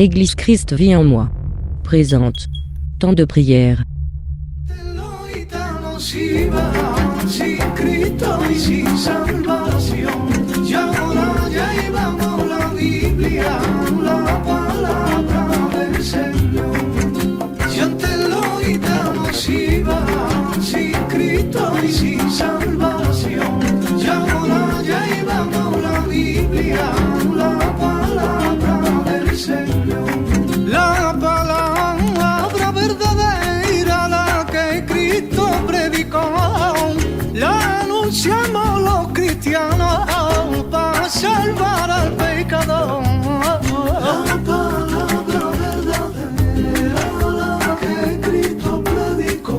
Église Christ vit en moi. Présente. Temps de prière. Sin Cristo y sin salvación, ya ahora ya llevamos la Biblia, la palabra del Señor. Si antes lo quitamos iba, sin Cristo y sin salvación, ya ahora ya llevamos la Biblia, la palabra del Señor. La palabra verdadera, la que Cristo predicó, la anunciamos los cristianos para salvar al pecador. La palabra verdadera, la que Cristo predicó,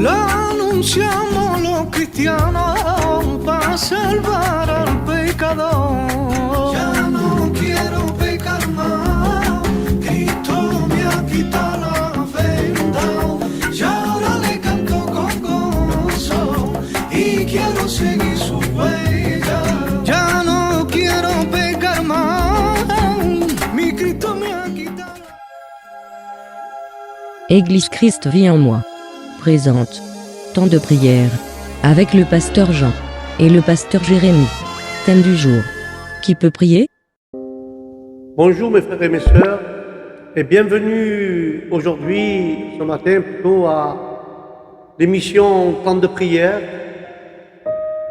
la anunciamos los cristianos para salvar al pecador. Ya no quiero pecar más, Cristo me ha quitado la venda, ya ahora le canto con gozo y quiero seguir su huella. Ya no quiero pecar más, mi Cristo me ha quitado. Église Christ vit en moi. Présente. Temps de prière. Avec le pasteur Jean et le pasteur Jérémie. Thème du jour. Qui peut prier? Bonjour mes frères et mes sœurs et bienvenue aujourd'hui, ce matin plutôt, à l'émission Temps de prière.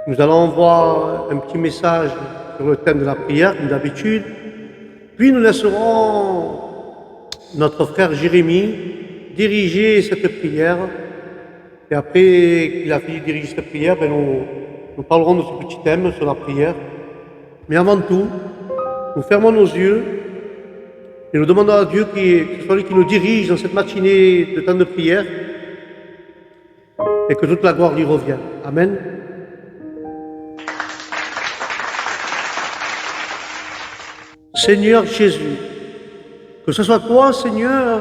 Nous allons voir un petit message sur le thème de la prière, comme d'habitude. Puis nous laisserons notre frère Jérémie diriger cette prière. Et après qu'il a fini de diriger cette prière, nous parlerons de ce petit thème sur la prière. Mais avant tout, nous fermons nos yeux et nous demandons à Dieu que ce soit lui qui nous dirige dans cette matinée de temps de prière et que toute la gloire lui revienne. Amen. Seigneur Jésus, que ce soit toi, Seigneur,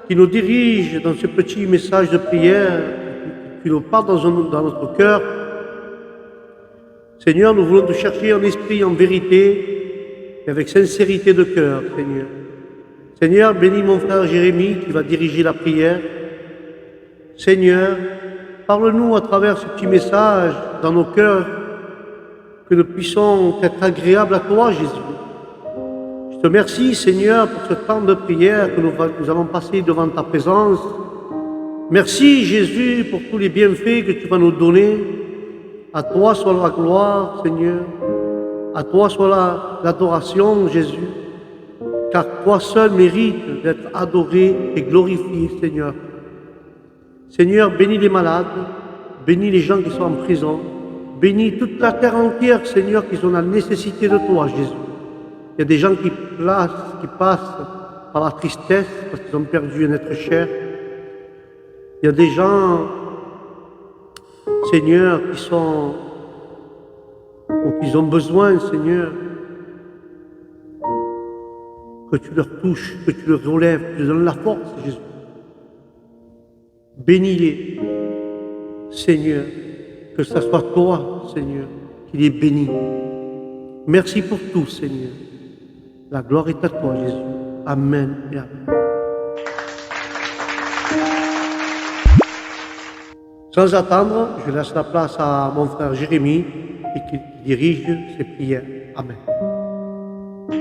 qui nous dirige dans ce petit message de prière, qui nous parle dans notre cœur. Seigneur, nous voulons te chercher en esprit, en vérité, et avec sincérité de cœur, Seigneur. Seigneur, bénis mon frère Jérémie qui va diriger la prière. Seigneur, parle-nous à travers ce petit message dans nos cœurs, que nous puissions être agréables à toi, Jésus. Je te remercie, Seigneur, pour ce temps de prière que nous allons passer devant ta présence. Merci, Jésus, pour tous les bienfaits que tu vas nous donner. À toi soit la gloire, Seigneur. À toi soit l'adoration, Jésus. Car toi seul mérites d'être adoré et glorifié, Seigneur. Seigneur, bénis les malades, bénis les gens qui sont en prison, bénis toute la terre entière, Seigneur, qui sont dans la nécessité de toi, Jésus. Il y a des gens qui passent par la tristesse parce qu'ils ont perdu un être cher. Il y a des gens, Seigneur, qui ont besoin, Seigneur, que tu leur touches, que tu leur relèves, que tu leur donnes la force, Jésus. Bénis-les, Seigneur, que ce soit toi, Seigneur, qui les bénis. Merci pour tout, Seigneur. La gloire est à toi, Jésus. Amen et amen. Sans attendre, je laisse la place à mon frère Jérémie et qu'il dirige ses prières. Amen. La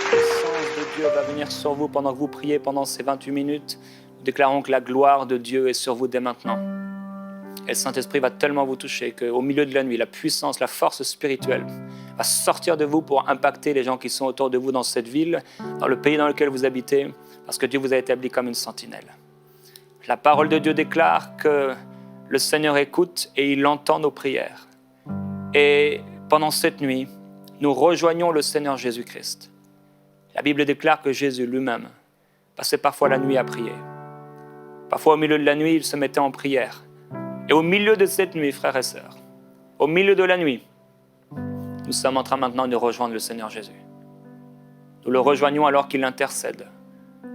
puissance de Dieu va venir sur vous pendant que vous priez pendant ces 28 minutes. Nous déclarons que la gloire de Dieu est sur vous dès maintenant. Et le Saint-Esprit va tellement vous toucher qu'au milieu de la nuit, la puissance, la force spirituelle va sortir de vous pour impacter les gens qui sont autour de vous dans cette ville, dans le pays dans lequel vous habitez, parce que Dieu vous a établi comme une sentinelle. La parole de Dieu déclare que le Seigneur écoute et il entend nos prières. Et pendant cette nuit, nous rejoignons le Seigneur Jésus-Christ. La Bible déclare que Jésus lui-même passait parfois la nuit à prier. Parfois au milieu de la nuit, il se mettait en prière. Et au milieu de cette nuit, frères et sœurs, au milieu de la nuit, nous sommes en train maintenant de rejoindre le Seigneur Jésus. Nous le rejoignons alors qu'il intercède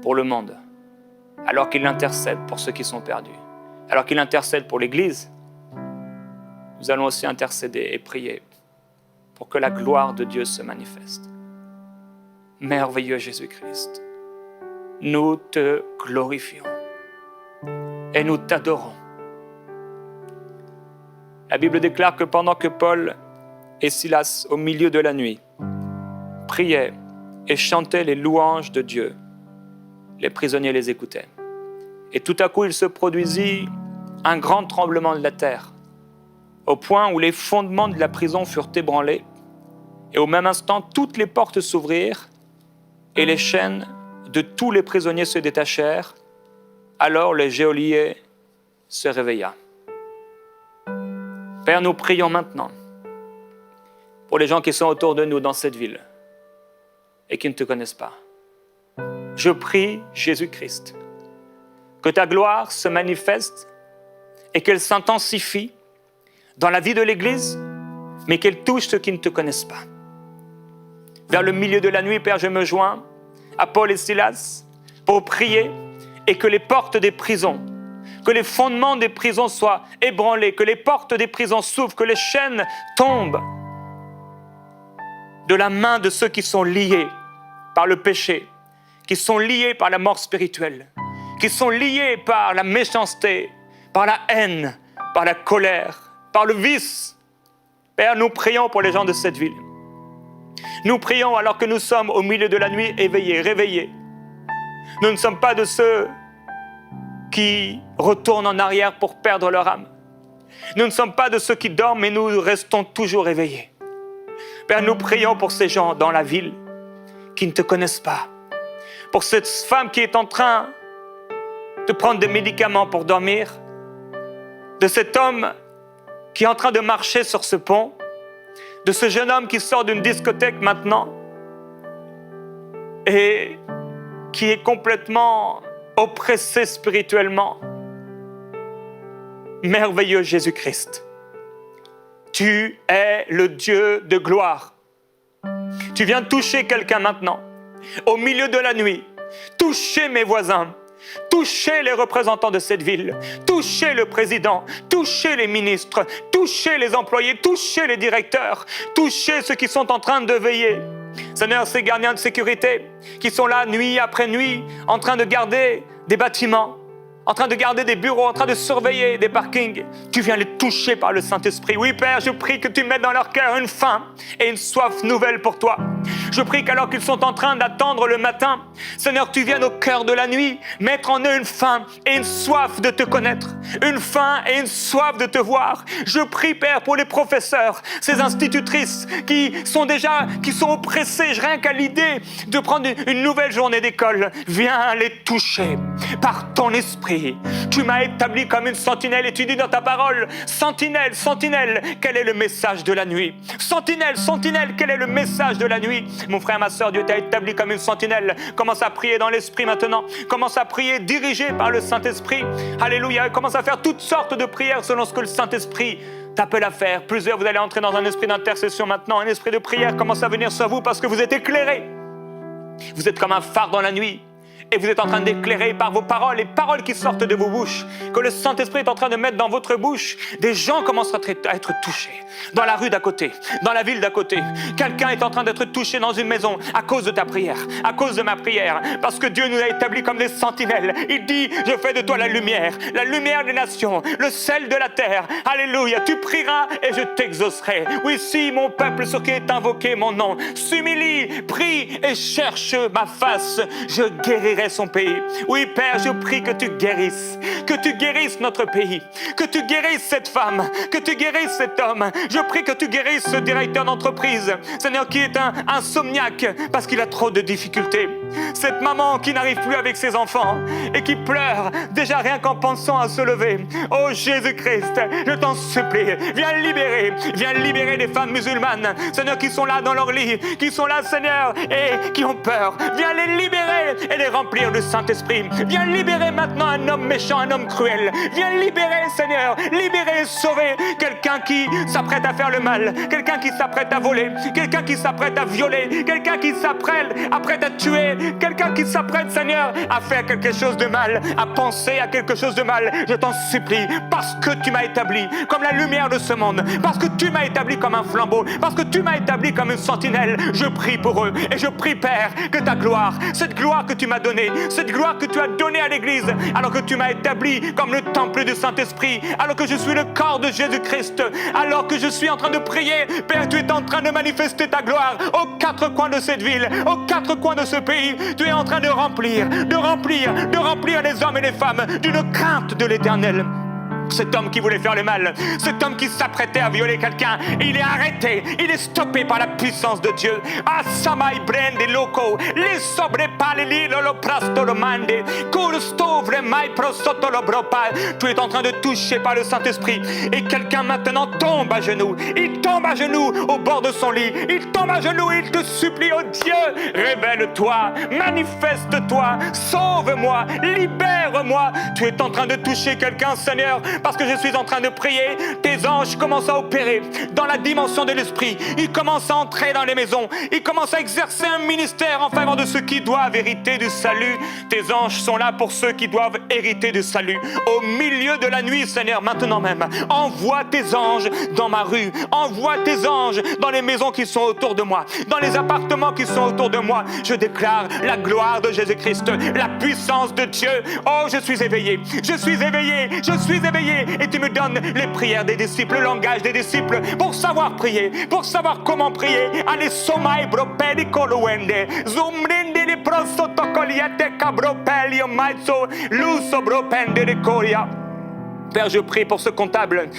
pour le monde, alors qu'il intercède pour ceux qui sont perdus, alors qu'il intercède pour l'Église. Nous allons aussi intercéder et prier pour que la gloire de Dieu se manifeste. Merveilleux Jésus-Christ, nous te glorifions et nous t'adorons. La Bible déclare que pendant que Paul et Silas, au milieu de la nuit, priaient et chantaient les louanges de Dieu, les prisonniers les écoutaient. Et tout à coup, il se produisit un grand tremblement de la terre, au point où les fondements de la prison furent ébranlés, et au même instant, toutes les portes s'ouvrirent, et les chaînes de tous les prisonniers se détachèrent. Alors le geôlier se réveilla. Père, nous prions maintenant pour les gens qui sont autour de nous dans cette ville et qui ne te connaissent pas. Je prie, Jésus-Christ, que ta gloire se manifeste et qu'elle s'intensifie dans la vie de l'Église, mais qu'elle touche ceux qui ne te connaissent pas. Vers le milieu de la nuit, Père, je me joins à Paul et Silas pour prier et que les portes des prisons, que les fondements des prisons soient ébranlés, que les portes des prisons s'ouvrent, que les chaînes tombent de la main de ceux qui sont liés par le péché, qui sont liés par la mort spirituelle, qui sont liés par la méchanceté, par la haine, par la colère, par le vice. Père, nous prions pour les gens de cette ville. Nous prions alors que nous sommes au milieu de la nuit éveillés, réveillés. Nous ne sommes pas de ceux qui retournent en arrière pour perdre leur âme. Nous ne sommes pas de ceux qui dorment, mais nous restons toujours éveillés. Père, nous prions pour ces gens dans la ville qui ne te connaissent pas. Pour cette femme qui est en train de prendre des médicaments pour dormir. De cet homme qui est en train de marcher sur ce pont. De ce jeune homme qui sort d'une discothèque maintenant et qui est complètement oppressé spirituellement. Merveilleux Jésus-Christ, tu es le Dieu de gloire. Tu viens toucher quelqu'un maintenant, au milieu de la nuit, toucher mes voisins, toucher les représentants de cette ville, toucher le président, toucher les ministres, toucher les employés, toucher les directeurs, toucher ceux qui sont en train de veiller. Seigneur, ces gardiens de sécurité qui sont là nuit après nuit, en train de garder des bâtiments, en train de garder des bureaux, en train de surveiller des parkings. Tu viens les toucher par le Saint-Esprit. Oui, Père, je prie que tu mettes dans leur cœur une faim et une soif nouvelle pour toi. Je prie qu'alors qu'ils sont en train d'attendre le matin, Seigneur, tu viennes au cœur de la nuit, mettre en eux une faim et une soif de te connaître, une faim et une soif de te voir. Je prie, Père, pour les professeurs, ces institutrices qui sont oppressées, rien qu'à l'idée de prendre une nouvelle journée d'école. Viens les toucher par ton esprit. Tu m'as établi comme une sentinelle et tu dis dans ta parole, sentinelle, sentinelle, quel est le message de la nuit? Sentinelle, sentinelle, quel est le message de la nuit? Mon frère, ma soeur, Dieu t'a établi comme une sentinelle. Commence à prier dans l'esprit maintenant. Commence à prier dirigé par le Saint-Esprit. Alléluia. Commence à faire toutes sortes de prières selon ce que le Saint-Esprit t'appelle à faire. Plusieurs, vous allez entrer dans un esprit d'intercession maintenant. Un esprit de prière commence à venir sur vous parce que vous êtes éclairés. Vous êtes comme un phare dans la nuit. Et vous êtes en train d'éclairer par vos paroles, les paroles qui sortent de vos bouches, que le Saint-Esprit est en train de mettre dans votre bouche. Des gens commencent à être touchés. Dans la rue d'à côté, dans la ville d'à côté. Quelqu'un est en train d'être touché dans une maison à cause de ta prière, à cause de ma prière. Parce que Dieu nous a établis comme des sentinelles. Il dit, je fais de toi la lumière des nations, le sel de la terre. Alléluia, tu prieras et je t'exaucerai. Oui, si mon peuple sur qui est invoqué mon nom s'humilie, prie et cherche ma face, je guérirai son pays. Oui, Père, je prie que tu guérisses notre pays, que tu guérisses cette femme, que tu guérisses cet homme. Je prie que tu guérisses ce directeur d'entreprise, Seigneur, qui est un insomniaque parce qu'il a trop de difficultés. Cette maman qui n'arrive plus avec ses enfants et qui pleure déjà rien qu'en pensant à se lever. Oh Jésus-Christ, je t'en supplie, viens libérer les femmes musulmanes, Seigneur, qui sont là dans leur lit, qui sont là, Seigneur, et qui ont peur. Viens les libérer et les remplir remplir du Saint-Esprit. Viens libérer maintenant un homme méchant, un homme cruel. Viens libérer, Seigneur, libérer et sauver quelqu'un qui s'apprête à faire le mal, quelqu'un qui s'apprête à voler, quelqu'un qui s'apprête à violer, quelqu'un qui s'apprête à tuer, quelqu'un qui s'apprête, Seigneur, à faire quelque chose de mal, à penser à quelque chose de mal. Je t'en supplie, parce que tu m'as établi comme la lumière de ce monde, parce que tu m'as établi comme un flambeau, parce que tu m'as établi comme une sentinelle, je prie pour eux et je prie, Père, que ta gloire, cette gloire que tu m'as donnée, cette gloire que tu as donnée à l'Église, alors que tu m'as établi comme le temple du Saint-Esprit, alors que je suis le corps de Jésus-Christ, alors que je suis en train de prier, Père, tu es en train de manifester ta gloire aux quatre coins de cette ville, aux quatre coins de ce pays. Tu es en train de remplir les hommes et les femmes d'une crainte de l'Éternel. Cet homme qui voulait faire le mal, cet homme qui s'apprêtait à violer quelqu'un, il est arrêté, il est stoppé par la puissance de Dieu. Asamai brende loco, les sobrepalili lo prasto lo mande, curstovre mai prosotto lo bropa. Tu es en train de toucher par le Saint-Esprit et quelqu'un maintenant tombe à genoux. Il tombe à genoux au bord de son lit. Il tombe à genoux et il te supplie, oh Dieu, révèle-toi, manifeste-toi, sauve-moi, libère-moi. Tu es en train de toucher quelqu'un, Seigneur, parce que je suis en train de prier. Tes anges commencent à opérer dans la dimension de l'esprit. Ils commencent à entrer dans les maisons. Ils commencent à exercer un ministère en faveur de ceux qui doivent hériter du salut. Tes anges sont là pour ceux qui doivent hériter du salut. Au milieu de la nuit, Seigneur, maintenant même, envoie tes anges dans ma rue. Envoie tes anges dans les maisons qui sont autour de moi, dans les appartements qui sont autour de moi. Je déclare la gloire de Jésus-Christ, la puissance de Dieu. Oh, je suis éveillé, je suis éveillé, je suis éveillé. Et tu me donnes les prières des disciples, le langage des disciples, pour savoir prier, pour savoir comment prier. Allez, somai bropeli coluende, zumrinde li prosotocoliate cabropelio maizo, luso bropende de coria. Père, je prie pour ce comptable,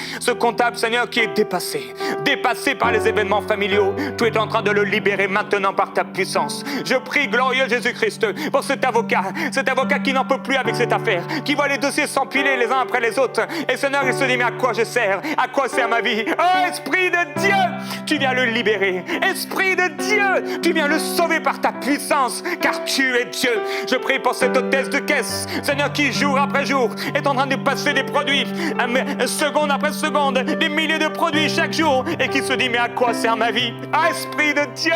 Seigneur, qui est dépassé par les événements familiaux. Tu es en train de le libérer maintenant par ta puissance. Je prie, glorieux Jésus-Christ, pour cet avocat qui n'en peut plus avec cette affaire, qui voit les dossiers s'empiler les uns après les autres. Et Seigneur, il se dit, mais à quoi je sers? À quoi sert ma vie? Oh, Esprit de Dieu, tu viens le libérer. Esprit de Dieu, tu viens le sauver par ta puissance, car tu es Dieu. Je prie pour cette hôtesse de caisse, Seigneur, qui jour après jour est en train de passer des produits, seconde après seconde, des milliers de produits chaque jour, et qui se dit, mais à quoi sert ma vie? Ah, Esprit de Dieu,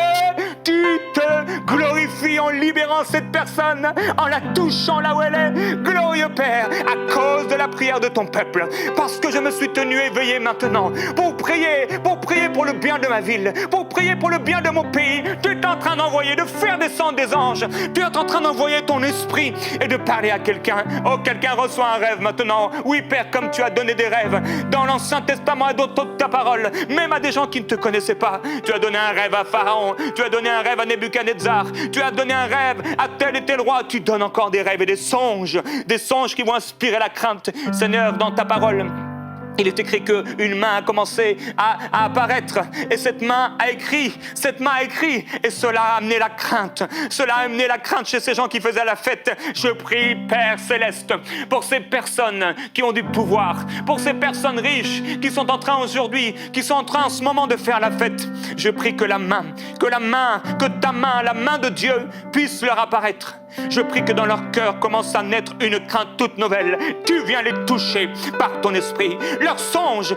tu te glorifies en libérant cette personne, en la touchant là où elle est. Glorieux Père, à cause de la prière de ton peuple, parce que je me suis tenu éveillé maintenant pour prier pour le bien de ma ville, pour prier pour le bien de mon pays. Tu es en train d'envoyer, de faire descendre des anges. Tu es en train d'envoyer ton esprit et de parler à quelqu'un. Oh, quelqu'un reçoit un rêve maintenant. Oui, Père, comme tu as donné des rêves dans l'Ancien Testament et d'autres ta parole, même à des gens qui ne te connaissaient pas. Tu as donné un rêve à Pharaon, tu as donné un rêve à Nebuchadnezzar, tu as donné un rêve à tel et tel roi. Tu donnes encore des rêves et des songes qui vont inspirer la crainte. Seigneur, dans ta parole, il est écrit qu'une main a commencé à apparaître, et cette main a écrit, et cela a amené la crainte. Cela a amené la crainte chez ces gens qui faisaient la fête. Je prie, Père Céleste, pour ces personnes qui ont du pouvoir, pour ces personnes riches qui sont en train aujourd'hui, qui sont en train en ce moment de faire la fête. Je prie que ta main, la main de Dieu puisse leur apparaître. Je prie que dans leur cœur commence à naître une crainte toute nouvelle. Tu viens les toucher par ton esprit. Leurs songes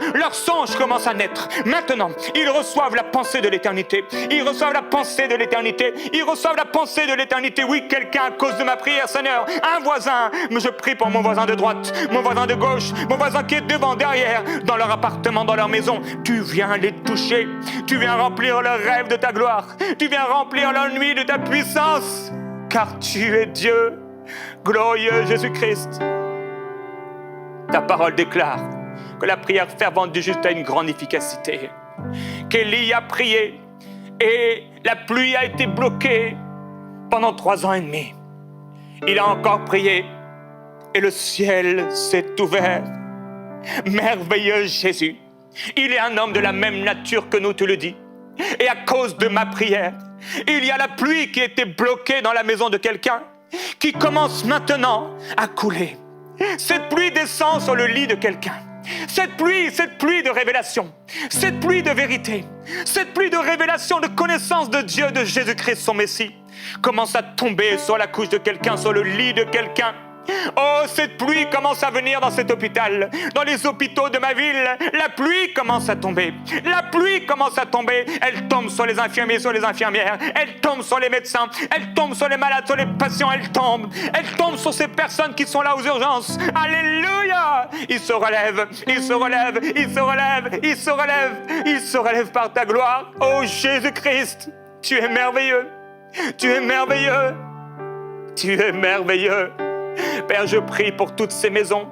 commencent à naître. Maintenant, ils reçoivent la pensée de l'éternité. Ils reçoivent la pensée de l'éternité. Ils reçoivent la pensée de l'éternité. Oui, quelqu'un, à cause de ma prière, Seigneur, un voisin. Mais je prie pour mon voisin de droite, mon voisin de gauche, mon voisin qui est devant, derrière, dans leur appartement, dans leur maison. Tu viens les toucher. Tu viens remplir leurs rêves de ta gloire. Tu viens remplir leur nuit de ta puissance. Car tu es Dieu, glorieux Jésus-Christ. Ta parole déclare que la prière fervente du juste a une grande efficacité. Qu'Élie a prié et la pluie a été bloquée pendant 3 ans et demi. Il a encore prié et le ciel s'est ouvert. Merveilleux Jésus, il est un homme de la même nature que nous, tu le dis. Et à cause de ma prière, il y a la pluie qui était bloquée dans la maison de quelqu'un, qui commence maintenant à couler. Cette pluie descend sur le lit de quelqu'un. Cette pluie de révélation, cette pluie de vérité, cette pluie de révélation, de connaissance de Dieu, de Jésus-Christ, son Messie. commence à tomber sur la couche de quelqu'un, sur le lit de quelqu'un. Oh, cette pluie commence à venir dans cet hôpital, dans les hôpitaux de ma ville. La pluie commence à tomber. La pluie commence à tomber. Elle tombe sur les infirmiers, sur les infirmières. Elle tombe sur les médecins. Elle tombe sur les malades, sur les patients. Elle tombe. Elle tombe sur ces personnes qui sont là aux urgences. Alléluia! Il se relève, il se relève, il se relève, il se relève. Il se relève par ta gloire. Oh Jésus-Christ, tu es merveilleux. Tu es merveilleux. Tu es merveilleux. Père, je prie pour toutes ces maisons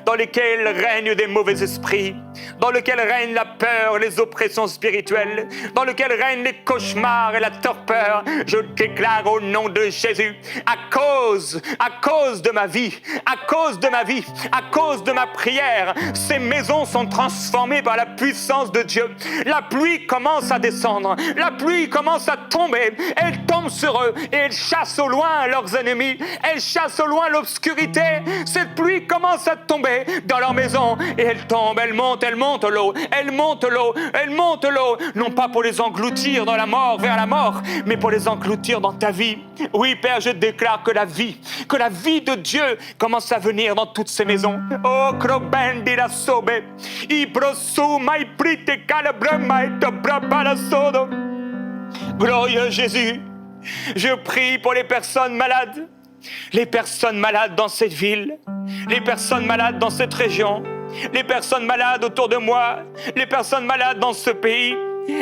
dans lesquelles règnent des mauvais esprits, dans lesquelles règne la peur, les oppressions spirituelles, dans lesquelles règnent les cauchemars et la torpeur. Je déclare au nom de Jésus, à cause de ma vie, à cause de ma vie, à cause de ma prière, ces maisons sont transformées par la puissance de Dieu. La pluie commence à descendre, la pluie commence à tomber, elle tombe sur eux et elle chasse au loin leurs ennemis, elle chasse au loin l'obscurité. Cette pluie commence à tomber dans leur maison et elle tombe, elle monte l'eau, elle monte l'eau, elle monte l'eau, non pas pour les engloutir dans la mort, vers la mort, mais pour les engloutir dans ta vie. Oui, Père, je déclare que la vie de Dieu commence à venir dans toutes ces maisons. Oh, krobendi la sobe, ibrosu mai prite calabrama et tobrabala sodo. Glorieux Jésus, je prie pour les personnes malades dans cette ville, les personnes malades dans cette région, les personnes malades autour de moi, les personnes malades dans ce pays,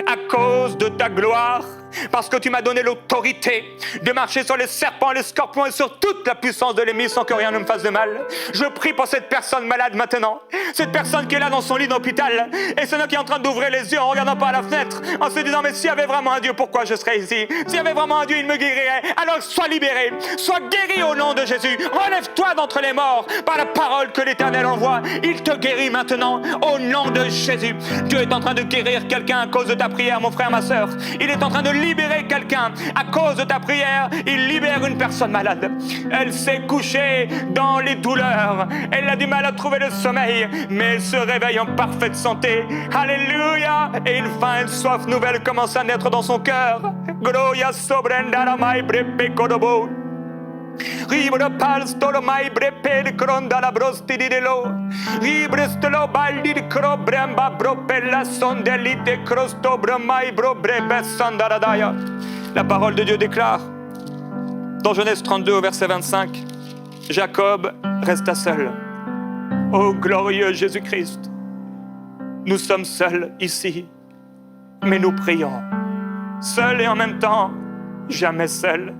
à cause de ta gloire, parce que tu m'as donné l'autorité de marcher sur les serpents, les scorpions et sur toute la puissance de l'ennemi sans que rien ne me fasse de mal. Je prie pour cette personne malade maintenant, cette personne qui est là dans son lit d'hôpital et celui qui est en train d'ouvrir les yeux en regardant par la fenêtre en se disant mais s'il y avait vraiment un Dieu, pourquoi je serais ici? S'il y avait vraiment un Dieu, il me guérirait. Alors sois libéré, sois guéri au nom de Jésus. Relève-toi d'entre les morts par la parole que l'Éternel envoie. Il te guérit maintenant au nom de Jésus. Dieu est en train de guérir quelqu'un à cause de ta prière, mon frère, ma soeur. Il est en train de libérer quelqu'un à cause de ta prière. Il libère une personne malade. Elle s'est couchée dans les douleurs, elle a du mal à trouver le sommeil, mais elle se réveille en parfaite santé. Alléluia. Et une faim, une soif nouvelle commence à naître dans son cœur. Gloria sobrendara mai brepe kodobo. Ribra palstolo mai brepe de cronda la brosti di delo. Ribrestolo baldi di crobremba bropella sondelite crostobra mai brobrebe sandaradaya. La parole de Dieu déclare dans Genèse 32 au verset 25, Jacob resta seul. Ô glorieux Jésus-Christ, nous sommes seuls ici, mais nous prions. Seuls et en même temps, jamais seuls.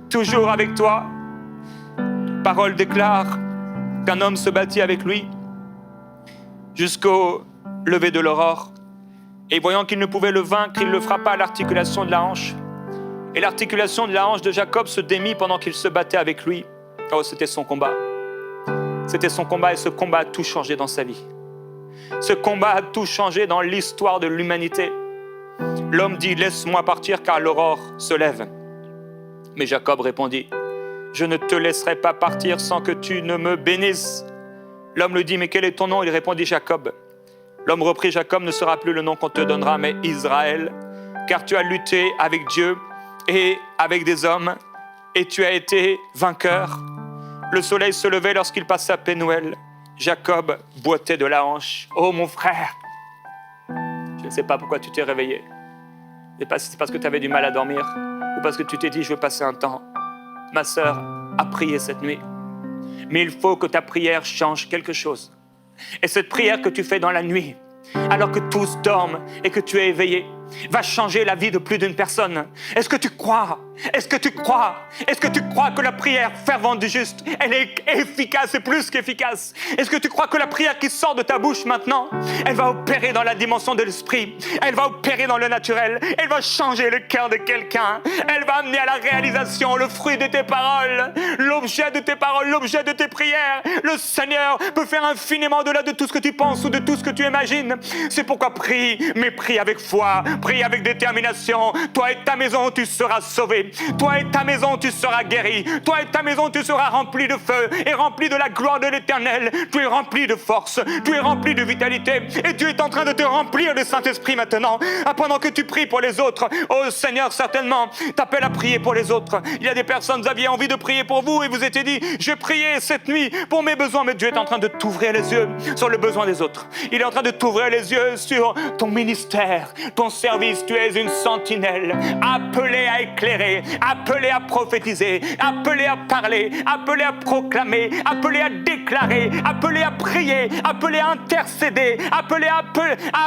Toujours avec toi. Parole déclare qu'un homme se battit avec lui jusqu'au lever de l'aurore. Et voyant qu'il ne pouvait le vaincre, il le frappa à l'articulation de la hanche. Et l'articulation de la hanche de Jacob se démit pendant qu'il se battait avec lui. Oh, c'était son combat. C'était son combat et ce combat a tout changé dans sa vie. Ce combat a tout changé dans l'histoire de l'humanité. L'homme dit « Laisse-moi partir car l'aurore se lève ». Mais Jacob répondit, « Je ne te laisserai pas partir sans que tu ne me bénisses. » L'homme lui dit, « Mais quel est ton nom ?» Il répondit, « Jacob. » L'homme reprit, « Jacob ne sera plus le nom qu'on te donnera, mais Israël, car tu as lutté avec Dieu et avec des hommes, et tu as été vainqueur. » Le soleil se levait lorsqu'il passa Pénuel. Jacob boitait de la hanche. « Oh mon frère, je ne sais pas pourquoi tu t'es réveillé. C'est parce que tu avais du mal à dormir. Ou parce que tu t'es dit, je veux passer un temps. Ma sœur a prié cette nuit. Mais il faut que ta prière change quelque chose. Et cette prière que tu fais dans la nuit, alors que tous dorment et que tu es éveillé, va changer la vie de plus d'une personne. Est-ce que tu crois? Est-ce que tu crois? Est-ce que tu crois que la prière fervente du juste, elle est efficace et plus qu'efficace? Est-ce que tu crois que la prière qui sort de ta bouche maintenant, elle va opérer dans la dimension de l'esprit, elle va opérer dans le naturel, elle va changer le cœur de quelqu'un, elle va amener à la réalisation le fruit de tes paroles, l'objet de tes paroles, l'objet de tes prières. Le Seigneur peut faire infiniment au-delà de tout ce que tu penses ou de tout ce que tu imagines. C'est pourquoi prie, mais prie avec foi, prie avec détermination. Toi et ta maison, tu seras sauvé. guéri. Toi et ta maison, tu seras guéri. Toi et ta maison, tu seras rempli de feu et rempli de la gloire de l'Éternel. Tu es rempli de force, tu es rempli de vitalité et Dieu est en train de te remplir de Saint-Esprit maintenant. Pendant que tu pries pour les autres, oh Seigneur, certainement, t'appelles à prier pour les autres. Il y a des personnes, vous aviez envie de prier pour vous et vous étiez dit, je vais prier cette nuit pour mes besoins, mais Dieu est en train de t'ouvrir les yeux sur le besoin des autres. Il est en train de t'ouvrir les yeux sur ton ministère, ton service. Tu es une sentinelle, appelée à éclairer, appelée à prophétiser, appelée à parler, appelée à proclamer, appelée à déclarer, appelée à prier, appelée à intercéder, appelée à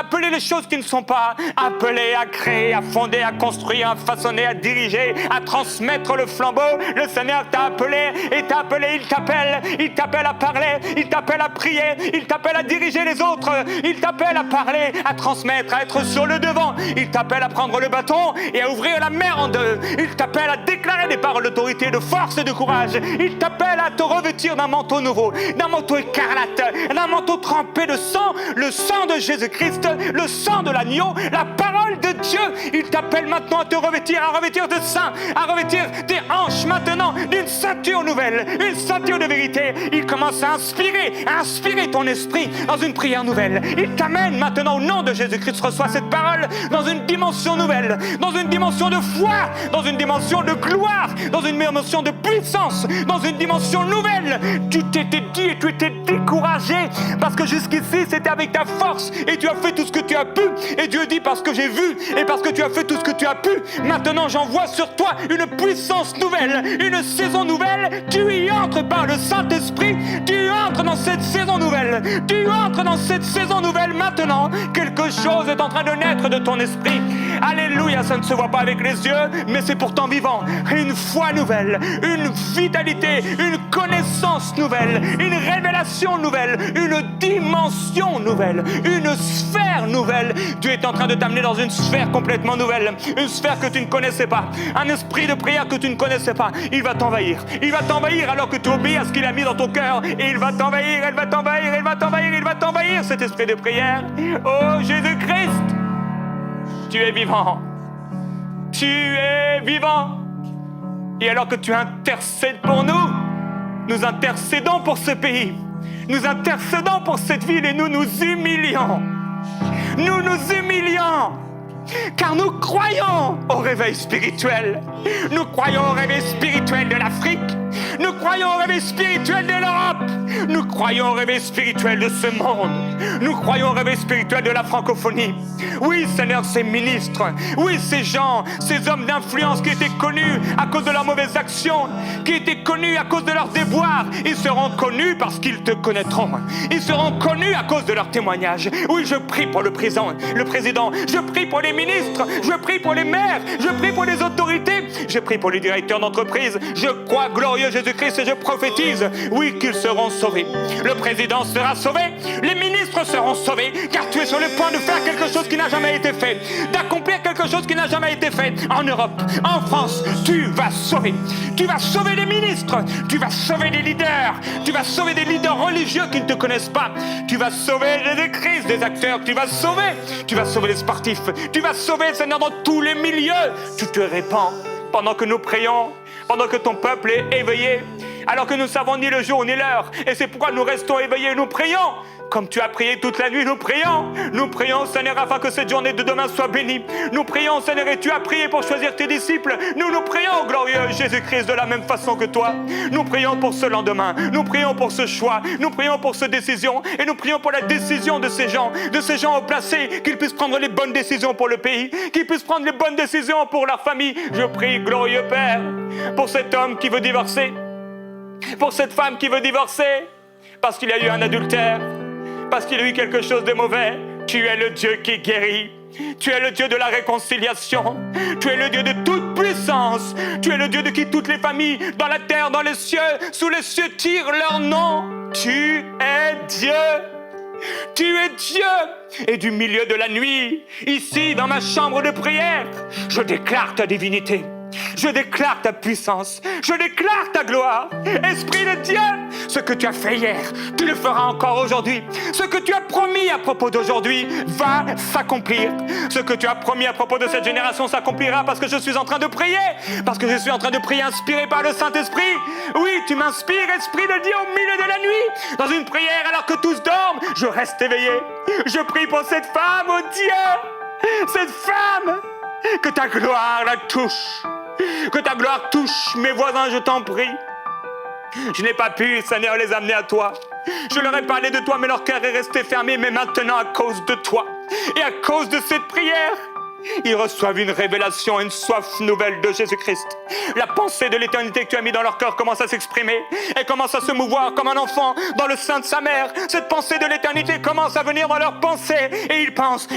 appeler les choses qui ne sont pas, appelée à créer, à fonder, à construire, à façonner, à diriger, à transmettre le flambeau. Le Seigneur t'a appelé et t'a appelé, il t'appelle à parler, il t'appelle à prier, il t'appelle à diriger les autres, il t'appelle à parler, à transmettre, à être sur le devant, il t'appelle à prendre le bâton et à ouvrir la mer en deux, il t'appelle à déclarer des paroles d'autorité, de force et de courage, il t'appelle à te revêtir d'un manteau nouveau, d'un manteau écarlate, d'un manteau trempé de sang, le sang de Jésus-Christ, le sang de l'agneau, la parole de Dieu. Il t'appelle maintenant à te revêtir, à revêtir de sang, à revêtir tes hanches maintenant d'une ceinture nouvelle, une ceinture de vérité. Il commence à inspirer ton esprit dans une prière nouvelle. Il t'amène maintenant au nom de Jésus-Christ. Reçois cette parole dans une dimension nouvelle, dans une dimension de foi, dans une dimension de gloire, dans une dimension de puissance, dans une dimension nouvelle. Tu t'étais dit et tu étais découragé parce que jusqu'ici c'était avec ta force et tu as fait tout ce que tu as pu. Et Dieu dit, parce que j'ai vu et parce que tu as fait tout ce que tu as pu, maintenant j'envoie sur toi une puissance nouvelle, une saison nouvelle. Tu y entres par le Saint-Esprit, tu entres dans cette saison nouvelle, tu entres dans cette saison nouvelle maintenant. Quelque chose est en train de naître de ton esprit. Alléluia, ça ne se voit pas avec les yeux, mais c'est pourtant vivant. Une foi nouvelle, une vitalité, une connaissance nouvelle, une révélation nouvelle, une dimension nouvelle, une sphère nouvelle. Dieu est en train de t'amener dans une sphère complètement nouvelle, une sphère que tu ne connaissais pas, un esprit de prière que tu ne connaissais pas. Il va t'envahir alors que tu obéis à ce qu'il a mis dans ton cœur, et il va t'envahir, cet esprit de prière. Oh Jésus-Christ, tu es vivant, tu es vivant. Et alors que tu intercèdes pour nous, nous intercédons pour ce pays, nous intercédons pour cette ville et nous nous humilions. Nous nous humilions, car nous croyons au réveil spirituel. Nous croyons au réveil spirituel de l'Afrique. Nous croyons au réveil spirituel de l'Europe. Nous croyons au réveil spirituel de ce monde. Nous croyons au réveil spirituel de la francophonie. Oui, Seigneur, ces ministres, oui, ces gens, ces hommes d'influence qui étaient connus à cause de leurs mauvaises actions, qui étaient connus à cause de leurs déboires, ils seront connus parce qu'ils te connaîtront. Ils seront connus à cause de leurs témoignages. Oui, je prie pour le président, je prie pour les ministres, je prie pour les maires, je prie pour les autorités, je prie pour les directeurs d'entreprise. Je crois, glorieux Jésus-Christ, et je prophétise, oui, qu'ils seront sauvés. Le président sera sauvé, les ministres seront sauvés, car tu es sur le point de faire quelque chose qui n'a jamais été fait, d'accomplir quelque chose qui n'a jamais été fait en Europe, en France. Tu vas sauver les ministres, tu vas sauver les leaders, tu vas sauver des leaders religieux qui ne te connaissent pas, tu vas sauver Jésus-Christ des acteurs, tu vas sauver les sportifs, tu vas sauver, Seigneur, dans tous les milieux. Tu te répands pendant que nous prions, pendant que ton peuple est éveillé, alors que nous ne savons ni le jour ni l'heure. Et c'est pourquoi nous restons éveillés, nous prions. Comme tu as prié toute la nuit, nous prions, Seigneur, afin que cette journée de demain soit bénie. Nous prions, Seigneur, et tu as prié pour choisir tes disciples. Nous prions, glorieux Jésus-Christ, de la même façon que toi. Nous prions pour ce lendemain, nous prions pour ce choix, nous prions pour cette décision, et nous prions pour la décision de ces gens haut placés, qu'ils puissent prendre les bonnes décisions pour le pays, qu'ils puissent prendre les bonnes décisions pour leur famille. Je prie, glorieux Père, pour cet homme qui veut divorcer, pour cette femme qui veut divorcer, parce qu'il y a eu un adultère, parce qu'il y a eu quelque chose de mauvais. Tu es le Dieu qui guérit. Tu es le Dieu de la réconciliation. Tu es le Dieu de toute puissance. Tu es le Dieu de qui toutes les familles, dans la terre, dans les cieux, sous les cieux, tirent leur nom. Tu es Dieu. Tu es Dieu. Et du milieu de la nuit, ici, dans ma chambre de prière, je déclare ta divinité. Je déclare ta puissance. Je déclare ta gloire. Esprit de Dieu, ce que tu as fait hier, tu le feras encore aujourd'hui. Ce que tu as promis à propos d'aujourd'hui va s'accomplir. Ce que tu as promis à propos de cette génération s'accomplira parce que je suis en train de prier. Parce que je suis en train de prier inspiré par le Saint-Esprit. Oui, tu m'inspires, Esprit de Dieu, au milieu de la nuit. Dans une prière alors que tous dorment, je reste éveillé. Je prie pour cette femme, oh Dieu. Cette femme, que ta gloire la touche. Que ta gloire touche mes voisins, je t'en prie. Je n'ai pas pu, Seigneur, les amener à toi. Je leur ai parlé de toi, mais leur cœur est resté fermé. Mais maintenant, à cause de toi et à cause de cette prière, ils reçoivent une révélation, une soif nouvelle de Jésus-Christ. La pensée de l'éternité que tu as mis dans leur cœur commence à s'exprimer. Elle commence à se mouvoir comme un enfant dans le sein de sa mère. Cette pensée de l'éternité commence à venir dans leurs pensées. Et ils pensent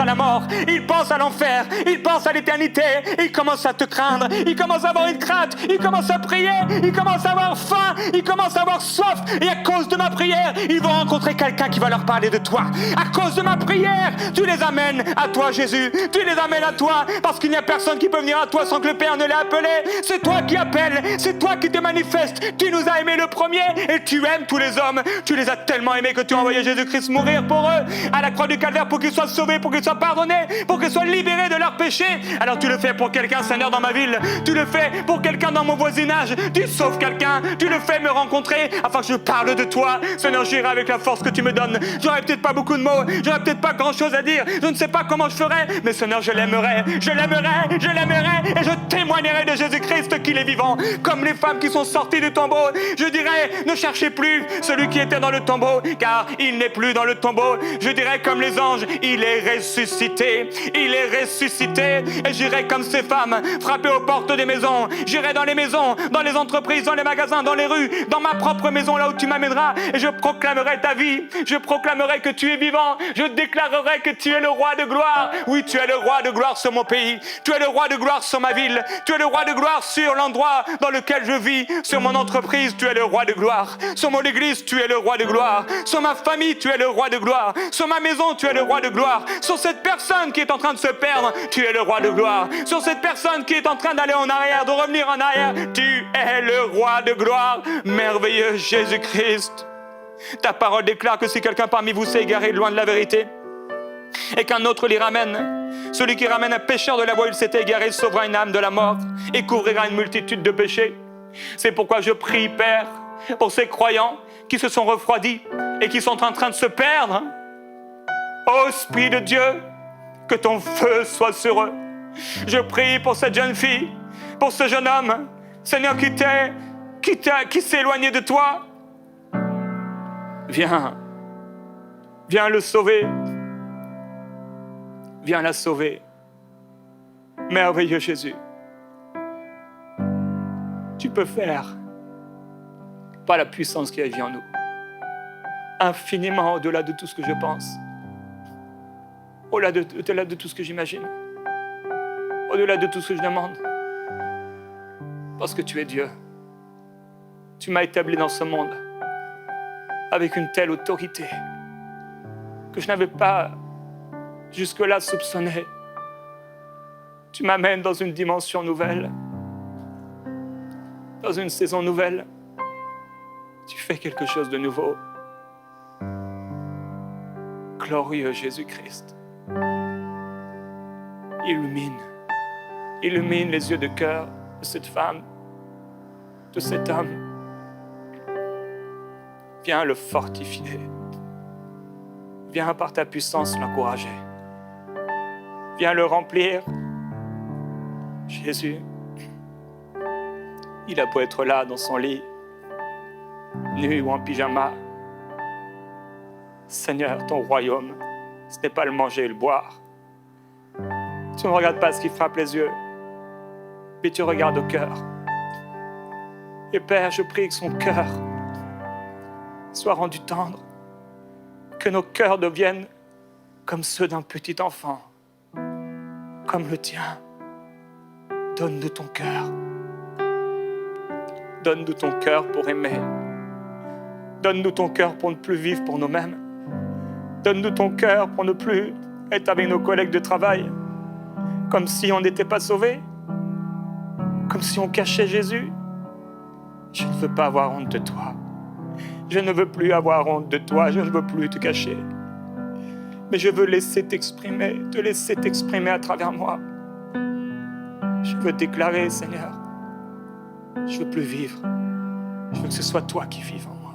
à la mort. Ils pensent à l'enfer. Ils pensent à l'éternité. Ils commencent à te craindre. Ils commencent à avoir une crainte. Ils commencent à prier. Ils commencent à avoir faim. Ils commencent à avoir soif. Et à cause de ma prière, ils vont rencontrer quelqu'un qui va leur parler de toi. À cause de ma prière, tu les amènes à toi, Jésus. Tu les amènes à toi parce qu'il n'y a personne qui peut venir à toi sans que le Père ne l'ait appelé. C'est toi qui appelles, c'est toi qui te manifestes. Tu nous as aimés le premier et tu aimes tous les hommes. Tu les as tellement aimés que tu as envoyé Jésus-Christ mourir pour eux à la croix du Calvaire pour qu'ils soient sauvés, pour qu'ils soient pardonnés, pour qu'ils soient libérés de leurs péchés. Alors tu le fais pour quelqu'un, Seigneur, dans ma ville. Tu le fais pour quelqu'un dans mon voisinage. Tu sauves quelqu'un. Tu le fais me rencontrer afin que je parle de toi. Seigneur, j'irai avec la force que tu me donnes. J'aurais peut-être pas beaucoup de mots, j'aurais peut-être pas grand-chose à dire. Je ne sais pas comment je ferais. Mais Seigneur, je l'aimerai et je témoignerai de Jésus-Christ qu'il est vivant. Comme les femmes qui sont sorties du tombeau, je dirais, ne cherchez plus celui qui était dans le tombeau, car il n'est plus dans le tombeau. Je dirais comme les anges, il est ressuscité. Il est ressuscité. Et j'irai comme ces femmes, frapper aux portes des maisons. J'irai dans les maisons, dans les entreprises, dans les magasins, dans les rues, dans ma propre maison, là où tu m'amèneras. Et je proclamerai ta vie. Je proclamerai que tu es vivant. Je déclarerai que tu es le roi de gloire. Oui, tu es le roi de gloire sur mon pays. Tu es le roi de gloire sur ma ville. Tu es le roi de gloire sur l'endroit dans lequel je vis. Sur mon entreprise, tu es le roi de gloire. Sur mon église, tu es le roi de gloire. Sur ma famille, tu es le roi de gloire. Sur ma maison, tu es le roi de gloire. Sur cette personne qui est en train de se perdre, tu es le roi de gloire. Sur cette personne qui est en train d'aller en arrière, de revenir en arrière, tu es le roi de gloire. Merveilleux Jésus-Christ. Ta parole déclare que si quelqu'un parmi vous s'est égaré loin de la vérité, et qu'un autre l'y ramène, celui qui ramène un pécheur de la voie où il s'était égaré sauvera une âme de la mort et couvrira une multitude de péchés. C'est pourquoi je prie, Père, pour ces croyants qui se sont refroidis et qui sont en train de se perdre. Ô Esprit de Dieu, que ton feu soit sur eux. Je prie pour cette jeune fille, pour ce jeune homme, Seigneur, qui s'est éloigné de toi. Viens le sauver. Viens la sauver. Merveilleux Jésus. Tu peux faire par la puissance qui agit en nous. Infiniment au-delà de tout ce que je pense. Au-delà de tout ce que j'imagine. Au-delà de tout ce que je demande. Parce que tu es Dieu. Tu m'as établi dans ce monde avec une telle autorité que je n'avais pas jusque-là soupçonné. Tu m'amènes dans une dimension nouvelle, dans une saison nouvelle. Tu fais quelque chose de nouveau. Glorieux Jésus-Christ. Illumine les yeux de cœur de cette femme, de cet homme. Viens le fortifier. Viens par ta puissance l'encourager. Viens le remplir. Jésus, il a beau être là dans son lit, nu ou en pyjama. Seigneur, ton royaume, ce n'est pas le manger et le boire. Tu ne regardes pas ce qui frappe les yeux, mais tu regardes au cœur. Et Père, je prie que son cœur soit rendu tendre, que nos cœurs deviennent comme ceux d'un petit enfant, comme le tien. Donne-nous ton cœur. Donne-nous ton cœur pour aimer. Donne-nous ton cœur pour ne plus vivre pour nous-mêmes. Donne-nous ton cœur pour ne plus être avec nos collègues de travail, comme si on n'était pas sauvés. comme si on cachait Jésus. Je ne veux pas avoir honte de toi. Je ne veux plus avoir honte de toi, je ne veux plus te cacher. Mais je veux te laisser t'exprimer à travers moi. Je veux déclarer, Seigneur, je ne veux plus vivre. Je veux que ce soit toi qui vives en moi.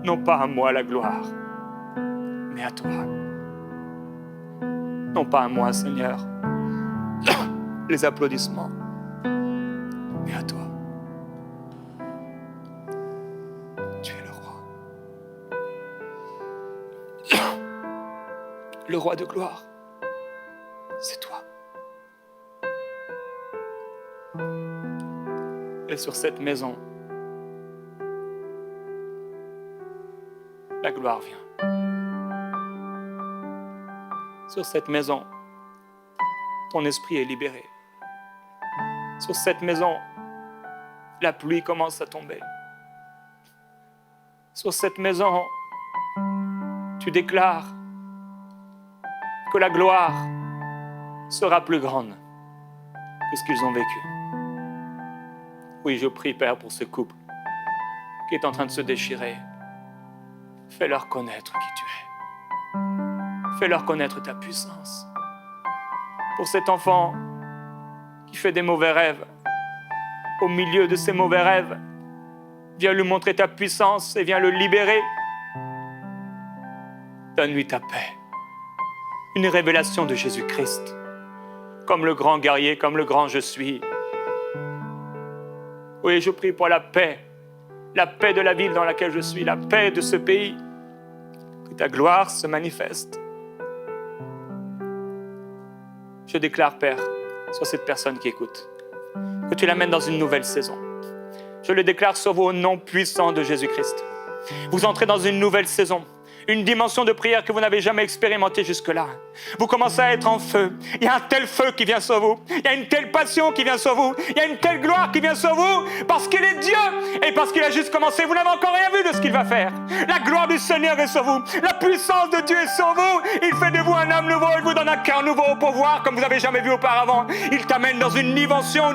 Non pas à moi la gloire, mais à toi. Non pas à moi, Seigneur, les applaudissements, mais à toi. Tu es le roi. Le roi de gloire, c'est toi. Et sur cette maison, la gloire vient. Sur cette maison, ton esprit est libéré. Sur cette maison, la pluie commence à tomber. Sur cette maison, tu déclares que la gloire sera plus grande que ce qu'ils ont vécu. Oui, je prie, Père, pour ce couple qui est en train de se déchirer. Fais-leur connaître qui tu es. Fais-leur connaître ta puissance. Pour cet enfant qui fait des mauvais rêves, au milieu de ces mauvais rêves, viens lui montrer ta puissance et viens le libérer. Donne-lui ta paix. Une révélation de Jésus-Christ, comme le grand guerrier, comme le grand je suis. Oui, je prie pour la paix de la ville dans laquelle je suis, la paix de ce pays, que ta gloire se manifeste. Je déclare, Père, sur cette personne qui écoute, que tu l'amènes dans une nouvelle saison. Je le déclare sur vous au nom puissant de Jésus-Christ. Vous entrez dans une nouvelle saison, une dimension de prière que vous n'avez jamais expérimentée jusque-là. Vous commencez à être en feu. Il y a un tel feu qui vient sur vous. Il y a une telle passion qui vient sur vous. Il y a une telle gloire qui vient sur vous parce qu'il est Dieu et parce qu'il a juste commencé. Vous n'avez encore rien vu de ce qu'il va faire. La gloire du Seigneur est sur vous. La puissance de Dieu est sur vous. Il fait de vous un homme nouveau. Il vous donne un cœur nouveau pour voir comme vous n'avez jamais vu auparavant. Il t'amène dans une dimension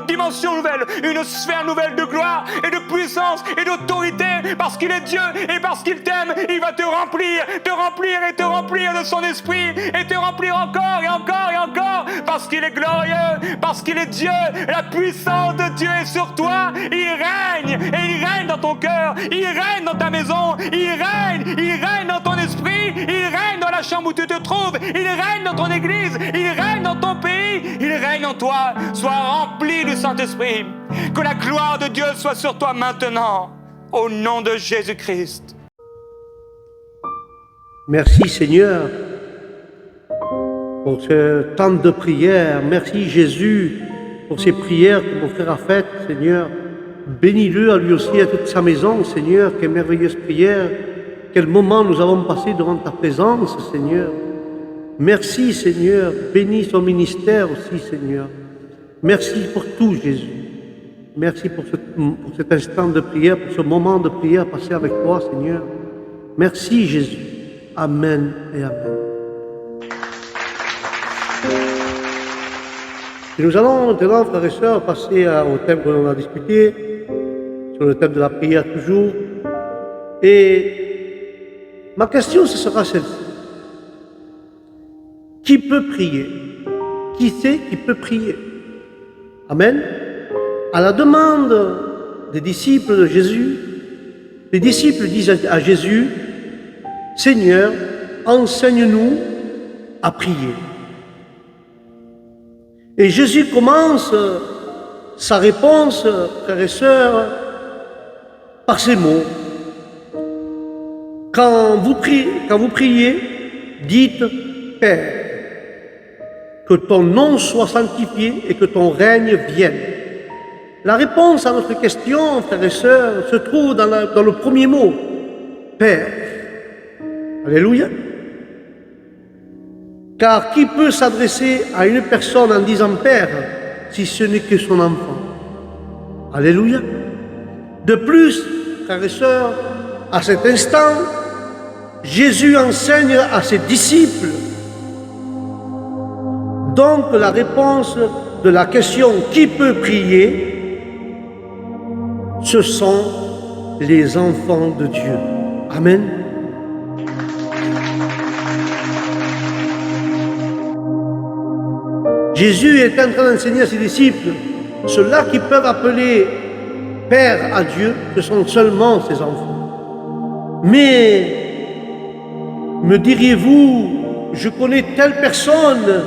nouvelle, une sphère nouvelle de gloire et de puissance et d'autorité parce qu'il est Dieu et parce qu'il t'aime. Il va te remplir de son esprit et te remplir encore et encore et encore parce qu'il est glorieux, parce qu'il est Dieu. La puissance de Dieu est sur toi. Il règne et il règne dans ton cœur, il règne dans ta maison, il règne dans ton esprit, il règne dans la chambre où tu te trouves, il règne dans ton église, il règne dans ton pays, il règne en toi. Sois rempli du Saint-Esprit. Que la gloire de Dieu soit sur toi maintenant au nom de Jésus-Christ. Merci Seigneur pour ce temps de prière. Merci Jésus pour ces prières que mon frère a faites, Seigneur. Bénis-le à lui aussi et à toute sa maison, Seigneur. Quelle merveilleuse prière. Quel moment nous avons passé devant ta présence, Seigneur. Merci Seigneur. Bénis son ministère aussi, Seigneur. Merci pour tout, Jésus. Merci pour cet instant de prière, pour ce moment de prière passé avec toi, Seigneur. Merci Jésus. Amen et Amen. Et nous allons maintenant, frères et sœurs, passer au thème que l'on a discuté, sur le thème de la prière toujours. Et ma question, ce sera celle-ci. Qui peut prier? Qui c'est qui peut prier? Amen. À la demande des disciples de Jésus, les disciples disent à Jésus, Seigneur, enseigne-nous à prier. Et Jésus commence sa réponse, frères et sœurs, par ces mots. Quand vous priez, dites Père, que ton nom soit sanctifié et que ton règne vienne. La réponse à notre question, frères et sœurs, se trouve dans le premier mot, Père. Alléluia. Car qui peut s'adresser à une personne en disant Père, si ce n'est que son enfant? Alléluia. De plus, frères et sœurs, à cet instant, Jésus enseigne à ses disciples. Donc la réponse de la question qui peut prier, ce sont les enfants de Dieu. Amen. Jésus est en train d'enseigner à ses disciples, ceux-là qui peuvent appeler Père à Dieu, ce sont seulement ses enfants. Mais me diriez-vous, je connais telle personne,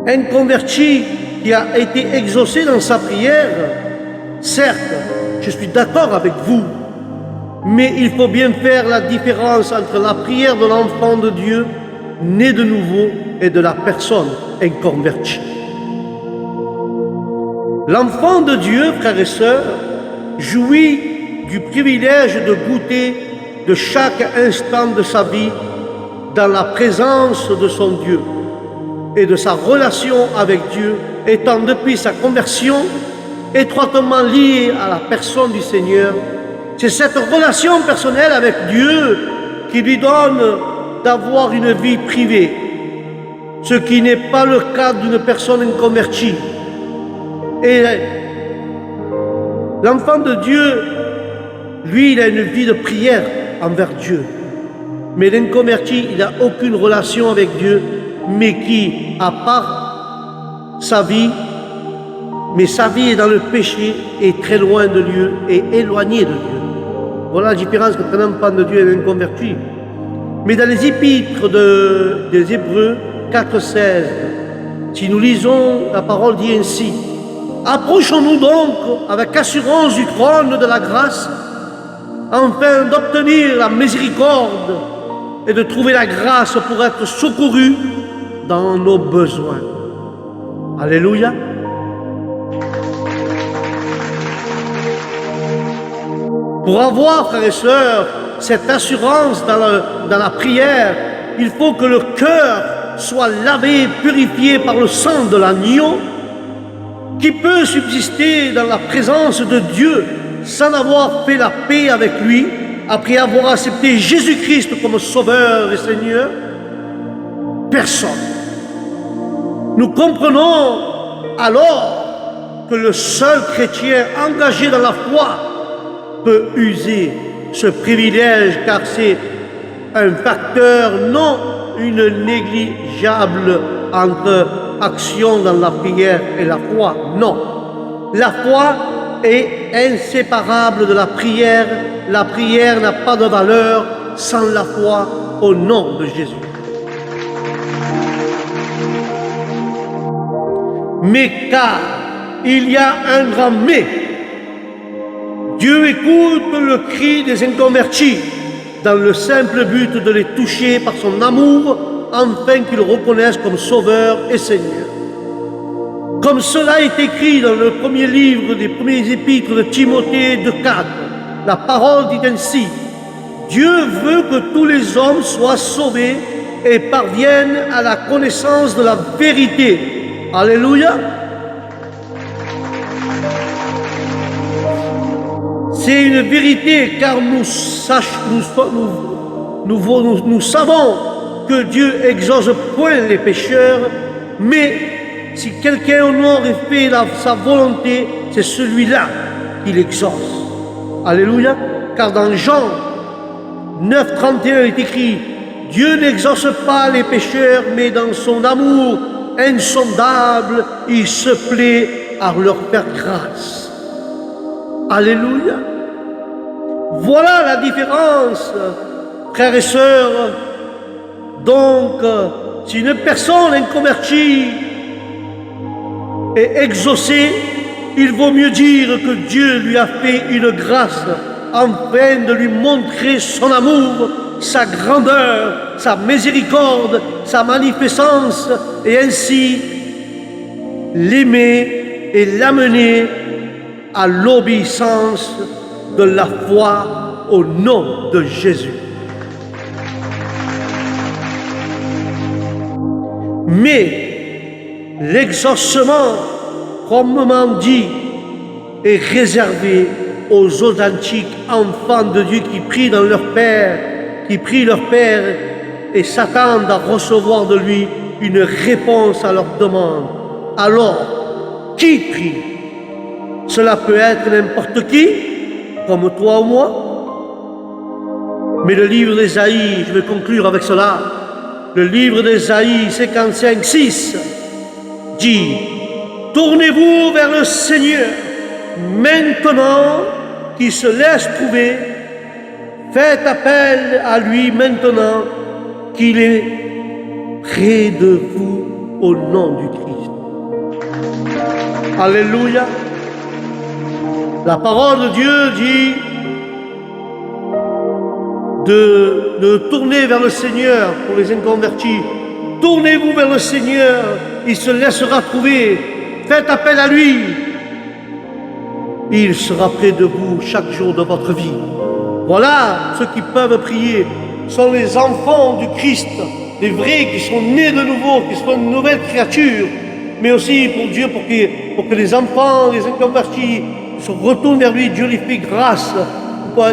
un converti qui a été exaucé dans sa prière? Certes, je suis d'accord avec vous, mais il faut bien faire la différence entre la prière de l'enfant de Dieu, né de nouveau, et de la personne inconvertie. L'enfant de Dieu, frères et sœurs, jouit du privilège de goûter de chaque instant de sa vie dans la présence de son Dieu et de sa relation avec Dieu, étant depuis sa conversion étroitement lié à la personne du Seigneur. C'est cette relation personnelle avec Dieu qui lui donne d'avoir une vie privée, ce qui n'est pas le cas d'une personne inconvertie. Et l'enfant de Dieu, lui, il a une vie de prière envers Dieu. Mais l'inconverti, il n'a aucune relation avec Dieu, mais qui, à part sa vie, mais sa vie est dans le péché, est très loin de Dieu, et éloignée de Dieu. Voilà la différence entre un enfant de Dieu et un inconverti. Mais dans les épîtres des Hébreux 4,16, si nous lisons, la parole dit ainsi: approchons-nous donc avec assurance du trône de la grâce, afin d'obtenir la miséricorde et de trouver la grâce pour être secourus dans nos besoins. Alléluia. Pour avoir, frères et sœurs, cette assurance dans la prière, il faut que le cœur soit lavé, purifié par le sang de l'agneau, qui peut subsister dans la présence de Dieu sans avoir fait la paix avec lui, après avoir accepté Jésus-Christ comme Sauveur et Seigneur? Personne. Nous comprenons alors que le seul chrétien engagé dans la foi peut user ce privilège, car c'est un facteur, non une négligeable entre action dans la prière et la foi. Non. La foi est inséparable de la prière. La prière n'a pas de valeur sans la foi au nom de Jésus. Mais car il y a un grand mais, Dieu écoute le cri des inconvertis dans le simple but de les toucher par son amour, afin qu'ils le reconnaissent comme Sauveur et Seigneur. Comme cela est écrit dans le premier livre des premiers épîtres de Timothée 2,4, la parole dit ainsi: Dieu veut que tous les hommes soient sauvés et parviennent à la connaissance de la vérité. Alléluia. C'est une vérité, car nous savons que Dieu exauce point les pécheurs, mais si quelqu'un honore et fait sa volonté, c'est celui-là qu'il exauce. Alléluia. Car dans Jean 9,31 est écrit: Dieu n'exauce pas les pécheurs, mais dans son amour insondable, il se plaît à leur faire grâce. Alléluia. Voilà la différence, frères et sœurs. Donc, si une personne inconvertie est exaucée, il vaut mieux dire que Dieu lui a fait une grâce afin de lui montrer son amour, sa grandeur, sa miséricorde, sa magnificence, et ainsi l'aimer et l'amener à l'obéissance de la foi au nom de Jésus. Mais l'exaucement, proprement dit, est réservé aux authentiques enfants de Dieu qui prient leur Père et s'attendent à recevoir de lui une réponse à leurs demandes. Alors, qui prie? Cela peut être n'importe qui, comme toi ou moi. Mais le livre d'Ésaïe, je vais conclure avec cela, le livre d'Ésaïe 55, 6 dit « Tournez-vous vers le Seigneur, maintenant qu'il se laisse trouver, faites appel à lui maintenant qu'il est près de vous au nom du Christ. » Alléluia. La parole de Dieu dit de tourner vers le Seigneur pour les inconvertis. Tournez-vous vers le Seigneur, il se laissera trouver. Faites appel à lui. Il sera près de vous chaque jour de votre vie. Voilà ceux qui peuvent prier. Sont les enfants du Christ, les vrais qui sont nés de nouveau, qui sont une nouvelle créature. Mais aussi pour Dieu, pour que les enfants, les inconvertis se retournent vers lui. Dieu lui fait grâce.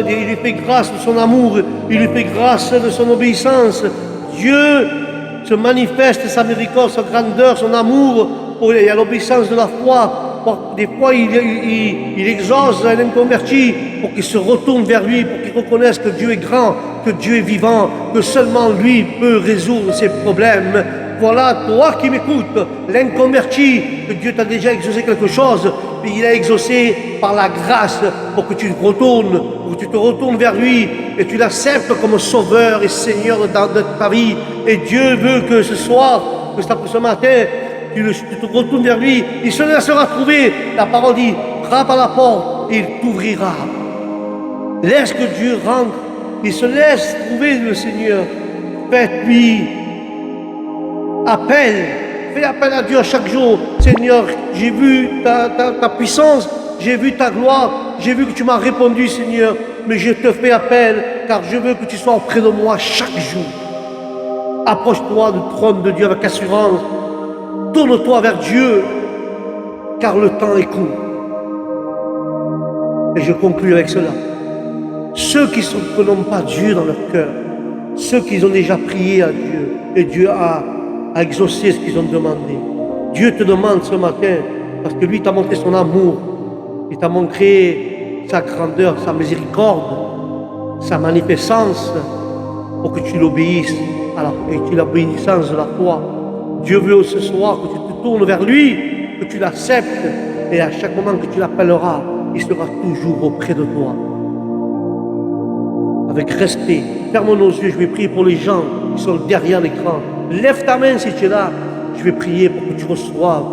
Il lui fait grâce de son amour, il lui fait grâce de son obéissance. Dieu se manifeste sa miséricorde, sa grandeur, son amour et à l'obéissance de la foi. Des fois, il exauce un inconverti pour qu'il se retourne vers lui, pour qu'il reconnaisse que Dieu est grand, que Dieu est vivant, que seulement lui peut résoudre ses problèmes. Voilà, toi qui m'écoutes, l'inconverti, que Dieu t'a déjà exaucé quelque chose, mais il a exaucé par la grâce pour que tu te retournes vers lui et tu l'acceptes comme sauveur et Seigneur de ta vie. Et Dieu veut que ce soir, que ce matin, tu te retournes vers lui, il se laissera trouver. La parole dit, frappe à la porte et il t'ouvrira. Laisse que Dieu rentre, il se laisse trouver le Seigneur. Faites-lui appel, fais appel à Dieu chaque jour. Seigneur, j'ai vu ta puissance, j'ai vu ta gloire, j'ai vu que tu m'as répondu, Seigneur, mais je te fais appel, car je veux que tu sois auprès de moi chaque jour. Approche-toi du trône de Dieu avec assurance, tourne-toi vers Dieu, car le temps est court. Et je conclue avec cela. Ceux qui ne n'ont pas Dieu dans leur cœur, ceux qui ont déjà prié à Dieu, et Dieu a exaucé ce qu'ils ont demandé. Dieu te demande ce matin, parce que lui t'a montré son amour, il t'a montré sa grandeur, sa miséricorde, sa magnificence, pour que tu l'obéisses, et tu l'obéissance de la foi. Dieu veut ce soir que tu te tournes vers lui, que tu l'acceptes, et à chaque moment que tu l'appelleras, il sera toujours auprès de toi. Avec respect, ferme nos yeux, je vais prier pour les gens qui sont derrière l'écran. Lève ta main si tu es là. Je vais prier pour que tu reçoives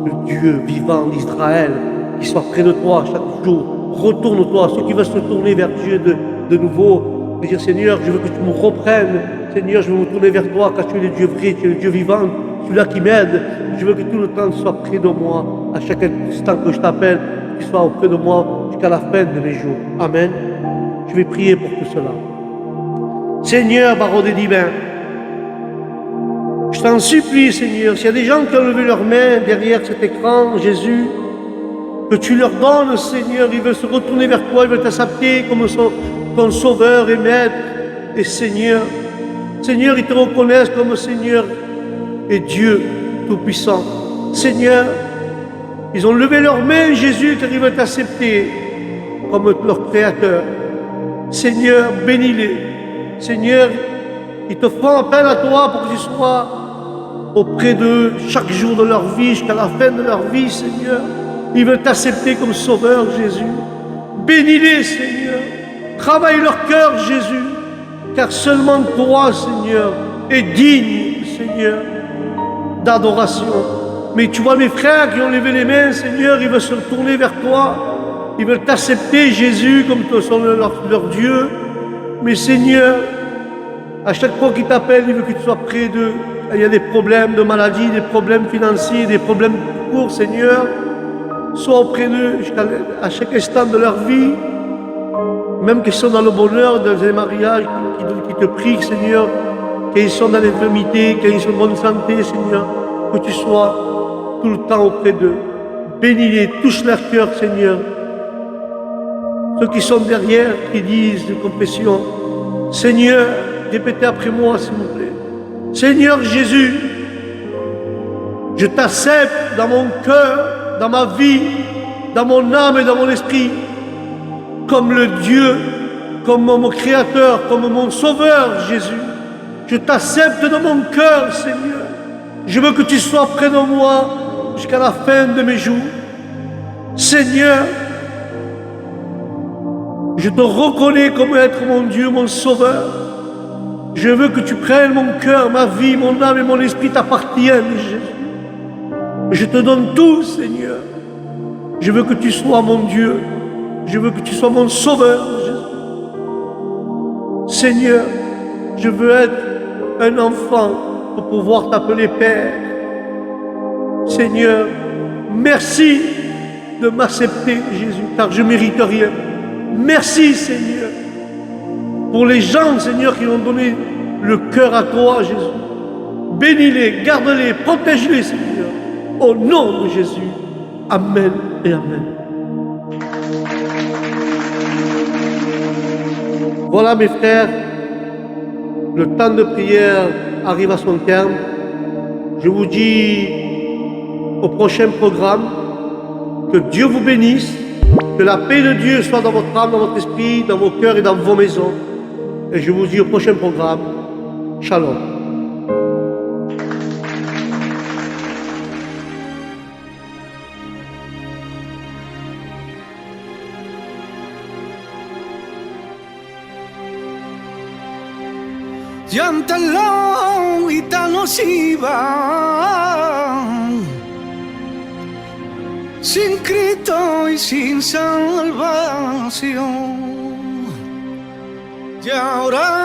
le Dieu vivant d'Israël qui soit près de toi chaque jour. Retourne-toi, ceux qui veulent se tourner vers Dieu de nouveau, et dire Seigneur, je veux que tu me reprennes. Seigneur, je veux me tourner vers toi car tu es le Dieu vrai, tu es le Dieu vivant, celui-là qui m'aide. Je veux que tout le temps tu sois près de moi. À chaque instant que je t'appelle, tu sois auprès de moi jusqu'à la fin de mes jours. Amen. Je vais prier pour tout cela. Seigneur, baron des divins, je t'en supplie, Seigneur, s'il y a des gens qui ont levé leurs mains derrière cet écran, Jésus, que tu leur donnes, Seigneur, ils veulent se retourner vers toi, ils veulent t'accepter comme ton sauveur et maître et Seigneur. Seigneur, ils te reconnaissent comme Seigneur et Dieu Tout-Puissant. Seigneur, ils ont levé leurs mains, Jésus, car ils veulent t'accepter comme leur Créateur. Seigneur, bénis-les. Seigneur, ils te font appel à toi pour que tu sois auprès d'eux chaque jour de leur vie, jusqu'à la fin de leur vie, Seigneur. Ils veulent t'accepter comme Sauveur, Jésus. Bénis-les, Seigneur. Travaille leur cœur, Jésus, car seulement toi, Seigneur, est digne, Seigneur, d'adoration. Mais tu vois mes frères qui ont levé les mains, Seigneur, ils veulent se tourner vers toi. Ils veulent t'accepter, Jésus, comme leur Dieu. Mais Seigneur, à chaque fois qu'ils t'appellent, ils veulent que tu sois près d'eux. Il y a des problèmes de maladie, des problèmes financiers, des problèmes de cours, Seigneur. Sois auprès d'eux à chaque instant de leur vie. Même qu'ils sont dans le bonheur, dans les mariages, qui te prient, Seigneur. Qu'ils sont dans l'infirmité, qu'ils sont en bonne santé, Seigneur. Que tu sois tout le temps auprès d'eux. Bénis-les, touche leur cœur, Seigneur. Ceux qui sont derrière, qui disent de confession, Seigneur, répétez après moi, s'il vous plaît. Seigneur Jésus, Je t'accepte dans mon cœur, dans ma vie, dans mon âme et dans mon esprit, comme le Dieu, comme mon Créateur, comme mon Sauveur, Jésus. Je t'accepte dans mon cœur, Seigneur. Je veux que tu sois près de moi jusqu'à la fin de mes jours. Seigneur, je te reconnais comme être mon Dieu, mon Sauveur. Je veux que tu prennes mon cœur, ma vie, mon âme et mon esprit t'appartiennent, Jésus. Je te donne tout, Seigneur. Je veux que tu sois mon Dieu. Je veux que tu sois mon Sauveur, Jésus. Seigneur, je veux être un enfant pour pouvoir t'appeler Père. Seigneur, merci de m'accepter, Jésus, car je ne mérite rien. Merci, Seigneur, pour les gens, Seigneur, qui ont donné le cœur à toi, Jésus. Bénis-les, garde-les, protège-les, Seigneur. Au nom de Jésus. Amen et Amen. Voilà, mes frères, le temps de prière arrive à son terme. Je vous dis au prochain programme, que Dieu vous bénisse, que la paix de Dieu soit dans votre âme, dans votre esprit, dans vos cœurs et dans vos maisons. Et je vous dis au prochain programme, Shalom. Llántalo y tan nociva. Sin Cristo y sin salvación. Y ahora